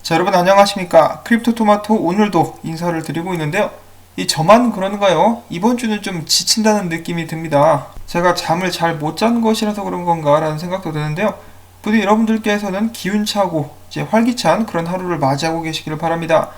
자, 여러분 안녕하십니까? 크립토토마토 오늘도 인사를 드리고 있는데요. 저만 그런가요? 이번 주는 좀 지친다는 느낌이 듭니다. 제가 잠을 잘 못 잔 것이라서 그런 건가 라는 생각도 드는데요. 부디 여러분들께서는 기운차고 이제 활기찬 그런 하루를 맞이하고 계시기를 바랍니다.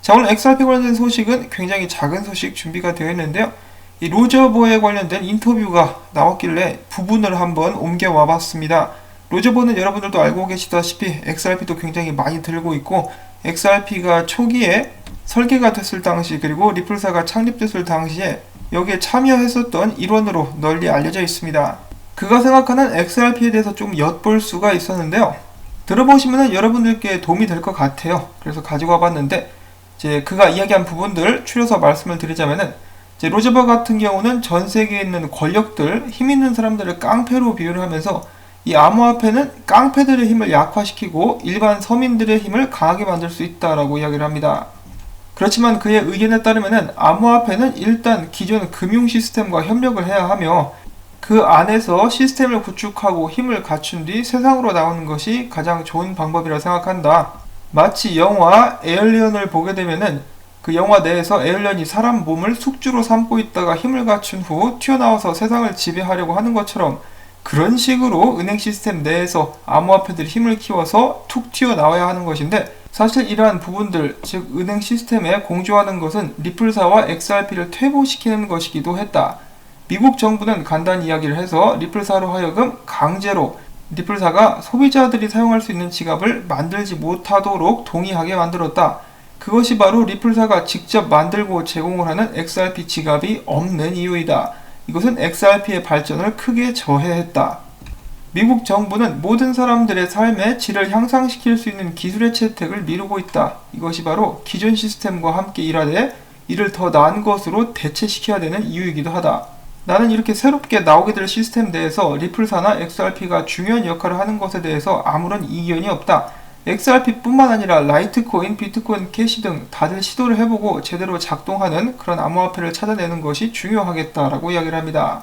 자, 오늘 XRP 관련된 소식은 굉장히 작은 소식 준비가 되어 있는데요. 이 로저버에 관련된 인터뷰가 나왔길래 부분을 한번 옮겨와 봤습니다. 로저버는 여러분들도 알고 계시다시피 XRP도 굉장히 많이 들고 있고, XRP가 초기에 설계가 됐을 당시 그리고 리플사가 창립됐을 당시에 여기에 참여했었던 일원으로 널리 알려져 있습니다. 그가 생각하는 XRP에 대해서 좀 엿볼 수가 있었는데요. 들어보시면 여러분들께 도움이 될 것 같아요. 그래서 가지고 와봤는데, 이제 그가 이야기한 부분들 추려서 말씀을 드리자면은, 이제 로저버 같은 경우는 전 세계에 있는 권력들, 힘 있는 사람들을 깡패로 비유를 하면서 이 암호화폐는 깡패들의 힘을 약화시키고 일반 서민들의 힘을 강하게 만들 수 있다라고 이야기를 합니다. 그렇지만 그의 의견에 따르면 암호화폐는 일단 기존 금융 시스템과 협력을 해야 하며 그 안에서 시스템을 구축하고 힘을 갖춘 뒤 세상으로 나오는 것이 가장 좋은 방법이라 생각한다. 마치 영화 에얼리언을 보게 되면은 그 영화 내에서 에얼리언이 사람 몸을 숙주로 삼고 있다가 힘을 갖춘 후 튀어나와서 세상을 지배하려고 하는 것처럼, 그런 식으로 은행 시스템 내에서 암호화폐들이 힘을 키워서 툭 튀어나와야 하는 것인데, 사실 이러한 부분들, 즉 은행 시스템에 공조하는 것은 리플사와 XRP를 퇴보시키는 것이기도 했다. 미국 정부는 간단히 이야기를 해서 리플사로 하여금 강제로 리플사가 소비자들이 사용할 수 있는 지갑을 만들지 못하도록 동의하게 만들었다. 그것이 바로 리플사가 직접 만들고 제공을 하는 XRP 지갑이 없는 이유이다. 이것은 XRP의 발전을 크게 저해했다. 미국 정부는 모든 사람들의 삶의 질을 향상시킬 수 있는 기술의 채택을 미루고 있다. 이것이 바로 기존 시스템과 함께 일하되 이를 더 나은 것으로 대체시켜야 되는 이유이기도 하다. 나는 이렇게 새롭게 나오게 될 시스템 내에서 리플사나 XRP가 중요한 역할을 하는 것에 대해서 아무런 이견이 없다. XRP뿐만 아니라 라이트코인, 비트코인, 캐시 등 다들 시도를 해보고 제대로 작동하는 그런 암호화폐를 찾아내는 것이 중요하겠다라고 이야기를 합니다.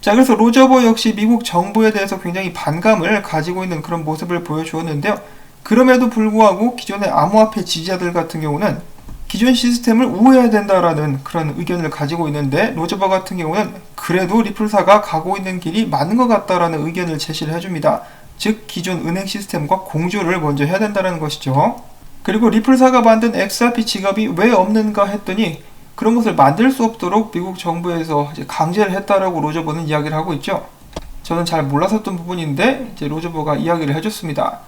자, 그래서 로저버 역시 미국 정부에 대해서 굉장히 반감을 가지고 있는 그런 모습을 보여주었는데요. 그럼에도 불구하고 기존의 암호화폐 지지자들 같은 경우는 기존 시스템을 우회해야 된다라는 그런 의견을 가지고 있는데, 로저버 같은 경우는 그래도 리플사가 가고 있는 길이 맞는 것 같다라는 의견을 제시를 해줍니다. 즉 기존 은행 시스템과 공조를 먼저 해야 된다는 것이죠. 그리고 리플사가 만든 XRP 지갑이 왜 없는가 했더니 그런 것을 만들 수 없도록 미국 정부에서 이제 강제를 했다라고 로저버는 이야기를 하고 있죠. 저는 잘 몰랐었던 부분인데 이제 로저버가 이야기를 해줬습니다.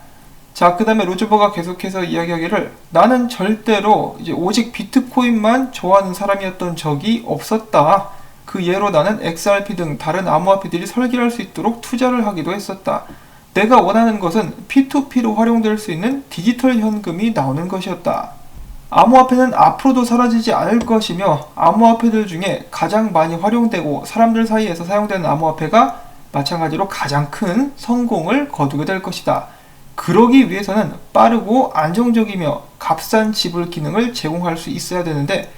자, 그 다음에 로저버가 계속해서 이야기하기를, 나는 절대로 이제 오직 비트코인만 좋아하는 사람이었던 적이 없었다. 그 예로 나는 XRP 등 다른 암호화폐들이 설계할 수 있도록 투자를 하기도 했었다. 내가 원하는 것은 P2P로 활용될 수 있는 디지털 현금이 나오는 것이었다. 암호화폐는 앞으로도 사라지지 않을 것이며 암호화폐들 중에 가장 많이 활용되고 사람들 사이에서 사용되는 암호화폐가 마찬가지로 가장 큰 성공을 거두게 될 것이다. 그러기 위해서는 빠르고 안정적이며 값싼 지불 기능을 제공할 수 있어야 되는데,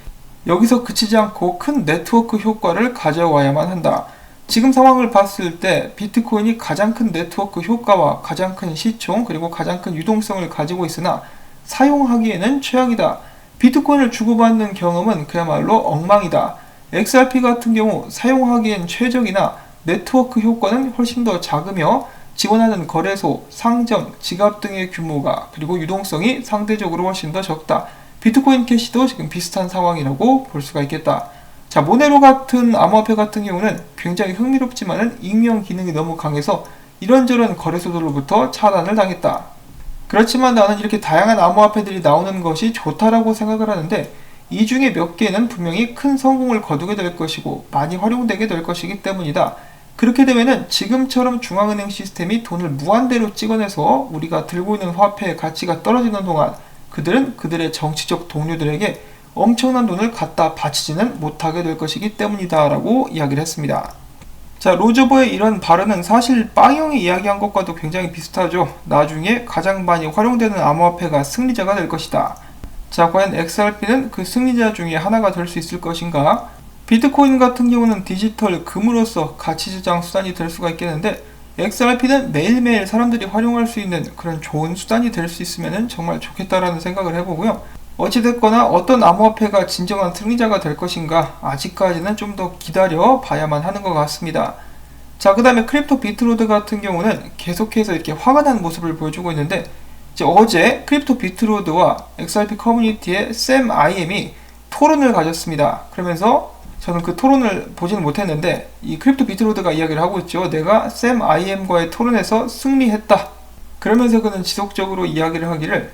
여기서 그치지 않고 큰 네트워크 효과를 가져와야만 한다. 지금 상황을 봤을 때 비트코인이 가장 큰 네트워크 효과와 가장 큰 시총 그리고 가장 큰 유동성을 가지고 있으나 사용하기에는 최악이다. 비트코인을 주고받는 경험은 그야말로 엉망이다. XRP 같은 경우 사용하기엔 최적이나 네트워크 효과는 훨씬 더 작으며 지원하는 거래소, 상점, 지갑 등의 규모가 그리고 유동성이 상대적으로 훨씬 더 적다. 비트코인 캐시도 지금 비슷한 상황이라고 볼 수가 있겠다. 자, 모네로 같은 암호화폐 같은 경우는 굉장히 흥미롭지만은 익명 기능이 너무 강해서 이런저런 거래소들로부터 차단을 당했다. 그렇지만 나는 이렇게 다양한 암호화폐들이 나오는 것이 좋다라고 생각을 하는데, 이 중에 몇 개는 분명히 큰 성공을 거두게 될 것이고 많이 활용되게 될 것이기 때문이다. 그렇게 되면은 지금처럼 중앙은행 시스템이 돈을 무한대로 찍어내서 우리가 들고 있는 화폐의 가치가 떨어지는 동안 그들은 그들의 정치적 동료들에게 엄청난 돈을 갖다 바치지는 못하게 될 것이기 때문이다 라고 이야기를 했습니다. 자, 로저버의 이런 발언은 사실 빵형이 이야기한 것과도 굉장히 비슷하죠. 나중에 가장 많이 활용되는 암호화폐가 승리자가 될 것이다. 자, 과연 XRP는 그 승리자 중에 하나가 될 수 있을 것인가? 비트코인 같은 경우는 디지털 금으로서 가치저장 수단이 될 수가 있겠는데, XRP는 매일매일 사람들이 활용할 수 있는 그런 좋은 수단이 될 수 있으면 정말 좋겠다라는 생각을 해보고요. 어찌됐거나 어떤 암호화폐가 진정한 승리자가 될 것인가 아직까지는 좀 더 기다려 봐야만 하는 것 같습니다. 자, 그 다음에 크립토 비트로드 같은 경우는 계속해서 이렇게 화가 난 모습을 보여주고 있는데, 이제 어제 크립토 비트로드와 XRP 커뮤니티의 샘 IM이 토론을 가졌습니다. 그러면서 저는 그 토론을 보지는 못했는데 이 크립토 비트로드가 이야기를 하고 있죠. 내가 샘 IM과의 토론에서 승리했다. 그러면서 그는 지속적으로 이야기를 하기를,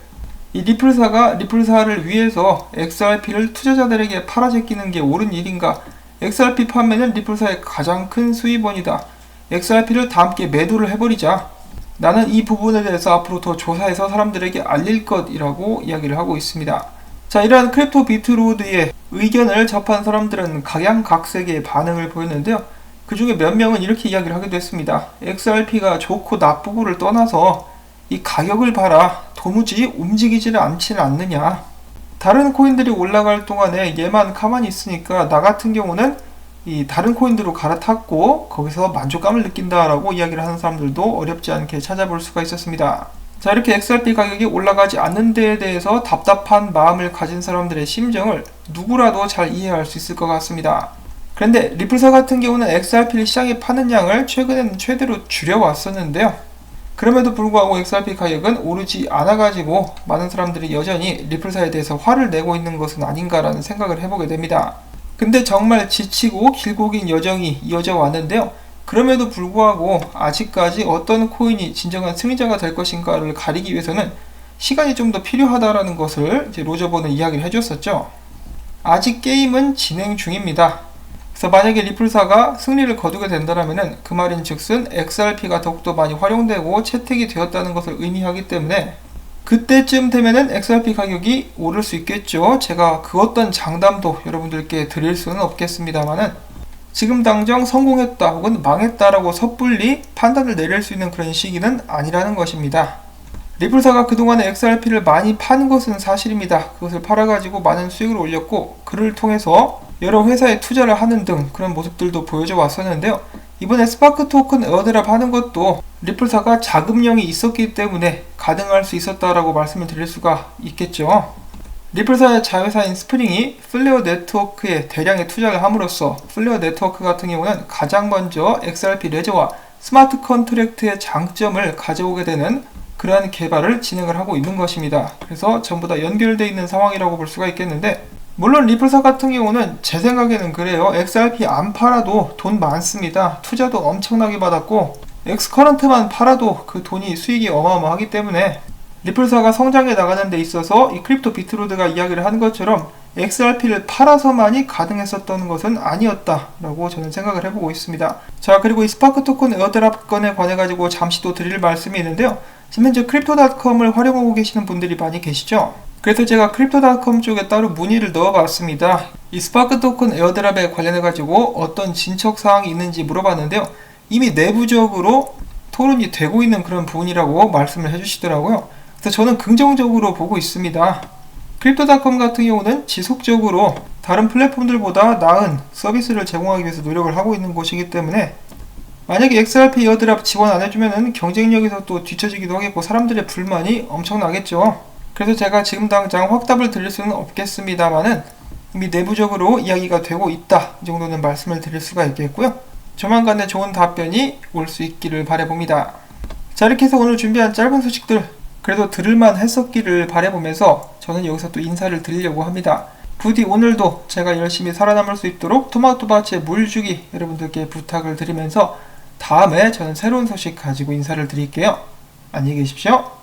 이 리플사가 리플사를 위해서 XRP를 투자자들에게 팔아제끼는 게 옳은 일인가? XRP 판매는 리플사의 가장 큰 수입원이다. XRP를 다 함께 매도를 해버리자. 나는 이 부분에 대해서 앞으로 더 조사해서 사람들에게 알릴 것이라고 이야기를 하고 있습니다. 자, 이러한 크립토 비트로드의 의견을 접한 사람들은 각양각색의 반응을 보였는데요. 그 중에 몇 명은 이렇게 이야기를 하기도 했습니다. XRP가 좋고 나쁘고를 떠나서 이 가격을 봐라. 도무지 움직이지는 않지는 않느냐. 다른 코인들이 올라갈 동안에 얘만 가만히 있으니까 나 같은 경우는 이 다른 코인들로 갈아탔고 거기서 만족감을 느낀다라고 이야기를 하는 사람들도 어렵지 않게 찾아볼 수가 있었습니다. 자, 이렇게 XRP 가격이 올라가지 않는 데에 대해서 답답한 마음을 가진 사람들의 심정을 누구라도 잘 이해할 수 있을 것 같습니다. 그런데 리플사 같은 경우는 XRP를 시장에 파는 양을 최근에는 최대로 줄여왔었는데요. 그럼에도 불구하고 XRP 가격은 오르지 않아가지고 많은 사람들이 여전히 리플사에 대해서 화를 내고 있는 것은 아닌가라는 생각을 해보게 됩니다. 근데 정말 지치고 길고 긴 여정이 이어져 왔는데요. 그럼에도 불구하고 아직까지 어떤 코인이 진정한 승리자가 될 것인가를 가리기 위해서는 시간이 좀 더 필요하다라는 것을 이제 로저버는 이야기를 해줬었죠. 아직 게임은 진행 중입니다. 그래서 만약에 리플사가 승리를 거두게 된다면 그 말인 즉슨 XRP가 더욱더 많이 활용되고 채택이 되었다는 것을 의미하기 때문에 그때쯤 되면은 XRP 가격이 오를 수 있겠죠. 제가 그 어떤 장담도 여러분들께 드릴 수는 없겠습니다만은 지금 당장 성공했다 혹은 망했다라고 섣불리 판단을 내릴 수 있는 그런 시기는 아니라는 것입니다. 리플사가 그동안에 XRP를 많이 판 것은 사실입니다. 그것을 팔아가지고 많은 수익을 올렸고 그를 통해서 여러 회사에 투자를 하는 등 그런 모습들도 보여져 왔었는데요. 이번에 스파크 토큰 에어드랍 하는 것도 리플사가 자금력이 있었기 때문에 가능할 수 있었다라고 말씀을 드릴 수가 있겠죠. 리플사의 자회사인 스프링이 플레어 네트워크에 대량의 투자를 함으로써 플레어 네트워크 같은 경우는 가장 먼저 XRP 레저와 스마트 컨트랙트의 장점을 가져오게 되는 그러한 개발을 진행을 하고 있는 것입니다. 그래서 전부 다 연결되어 있는 상황이라고 볼 수가 있겠는데, 물론 리플사 같은 경우는 제 생각에는 그래요. XRP 안 팔아도 돈 많습니다. 투자도 엄청나게 받았고 엑스커런트만 팔아도 그 돈이 수익이 어마어마하기 때문에 리플사가 성장해 나가는 데 있어서 이 크립토 비트로드가 이야기를 한 것처럼 XRP를 팔아서만이 가능했었던 것은 아니었다라고 저는 생각을 해보고 있습니다. 자, 그리고 이 스파크 토큰 에어드랍 건에 관해 가지고 잠시 또 드릴 말씀이 있는데요. 지금 현재 크립토닷컴을 활용하고 계시는 분들이 많이 계시죠. 그래서 제가 크립토닷컴 쪽에 따로 문의를 넣어봤습니다. 이 스파크 토큰 에어드랍에 관련해가지고 어떤 진척사항이 있는지 물어봤는데요. 이미 내부적으로 토론이 되고 있는 그런 부분이라고 말씀을 해주시더라고요. 그래서 저는 긍정적으로 보고 있습니다. 크립토닷컴 같은 경우는 지속적으로 다른 플랫폼들보다 나은 서비스를 제공하기 위해서 노력을 하고 있는 곳이기 때문에 만약에 XRP 에어드랍 지원 안 해주면은 경쟁력에서 또 뒤처지기도 하겠고 사람들의 불만이 엄청나겠죠. 그래서 제가 지금 당장 확답을 드릴 수는 없겠습니다만은 이미 내부적으로 이야기가 되고 있다, 이 정도는 말씀을 드릴 수가 있겠고요. 조만간에 좋은 답변이 올 수 있기를 바라봅니다. 자, 이렇게 해서 오늘 준비한 짧은 소식들 그래도 들을만 했었기를 바라보면서 저는 여기서 또 인사를 드리려고 합니다. 부디 오늘도 제가 열심히 살아남을 수 있도록 토마토밭에 물 주기 여러분들께 부탁을 드리면서 다음에 저는 새로운 소식 가지고 인사를 드릴게요. 안녕히 계십시오.